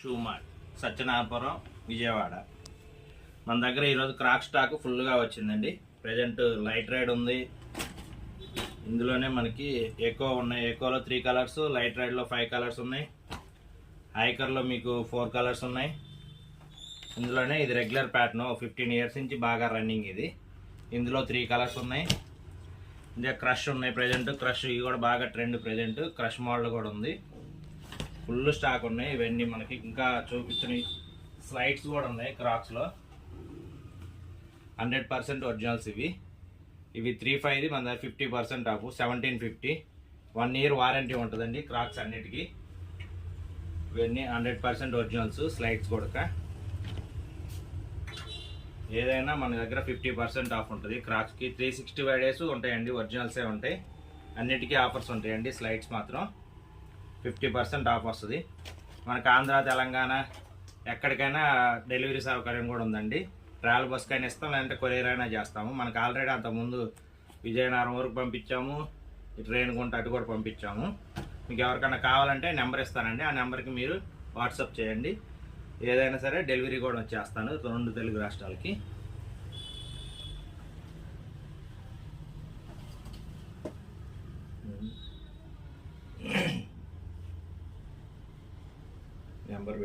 Shoe mart Satyanarayanapuram Vijayawada. మన దగ్గర ఈరోజు క్రాక్ స్టాక్ ఫుల్గా వచ్చిందండి. ప్రజెంట్ లైట్ రైడ్ ఉంది, ఇందులోనే మనకి ఎకో ఉన్నాయి. ఎకోలో 3 కలర్స్, లైట్ రైడ్లో 5 కలర్స్ ఉన్నాయి, హైకర్లో మీకు 4 కలర్స్ ఉన్నాయి. ఇందులోనే ఇది రెగ్యులర్ ప్యాటర్న్, 15 ఇయర్స్ నుంచి బాగా రన్నింగ్. ఇది ఇందులో 3 కలర్స్ ఉన్నాయి. ఇంకా క్రష్ ఉన్నాయి ప్రజెంట్. క్రష్ ఇవి కూడా బాగా ట్రెండ్ ప్రజెంట్. క్రష్ మోడల్ కూడా ఉంది, ఫుల్ స్టాక్ ఉన్నాయి. ఇవన్నీ మనకి ఇంకా చూపించిన స్లైడ్స్ కూడా ఉన్నాయి. క్రాక్స్లో 100% ఒరిజినల్స్. ఇవి 3.5 మన దగ్గర 50% ఆఫ్ 1750. 1 ఇయర్ వారంటీ ఉంటుందండి క్రాక్స్ అన్నిటికీ. ఇవన్నీ 100% ఒరిజినల్స్. స్లైడ్స్ కూడా ఏదైనా మన దగ్గర 50% ఆఫ్ ఉంటుంది. క్రాక్స్కి 365 డేస్ ఉంటాయండి, ఒరిజినల్సే ఉంటాయి. అన్నిటికీ ఆఫర్స్ ఉంటాయండి. స్లైడ్స్ మాత్రం 50% ఆఫ్ వస్తుంది. మనకు ఆంధ్ర, తెలంగాణ ఎక్కడికైనా డెలివరీ సౌకర్యం కూడా ఉందండి. ట్రావెల్ బస్కైనా ఇస్తాం, లేదంటే కొరియర్ అయినా చేస్తాము. మనకు ఆల్రెడీ అంతకుముందు విజయనగరం వరకు పంపించాము, ట్రైన్ గుంట అటు కూడా పంపించాము. మీకు ఎవరికైనా కావాలంటే నెంబర్ ఇస్తానండి, ఆ నెంబర్కి మీరు వాట్సాప్ చేయండి. ఏదైనా సరే డెలివరీ కూడా వచ్చేస్తాను 2 తెలుగు రాష్ట్రాలకి. నెంబర్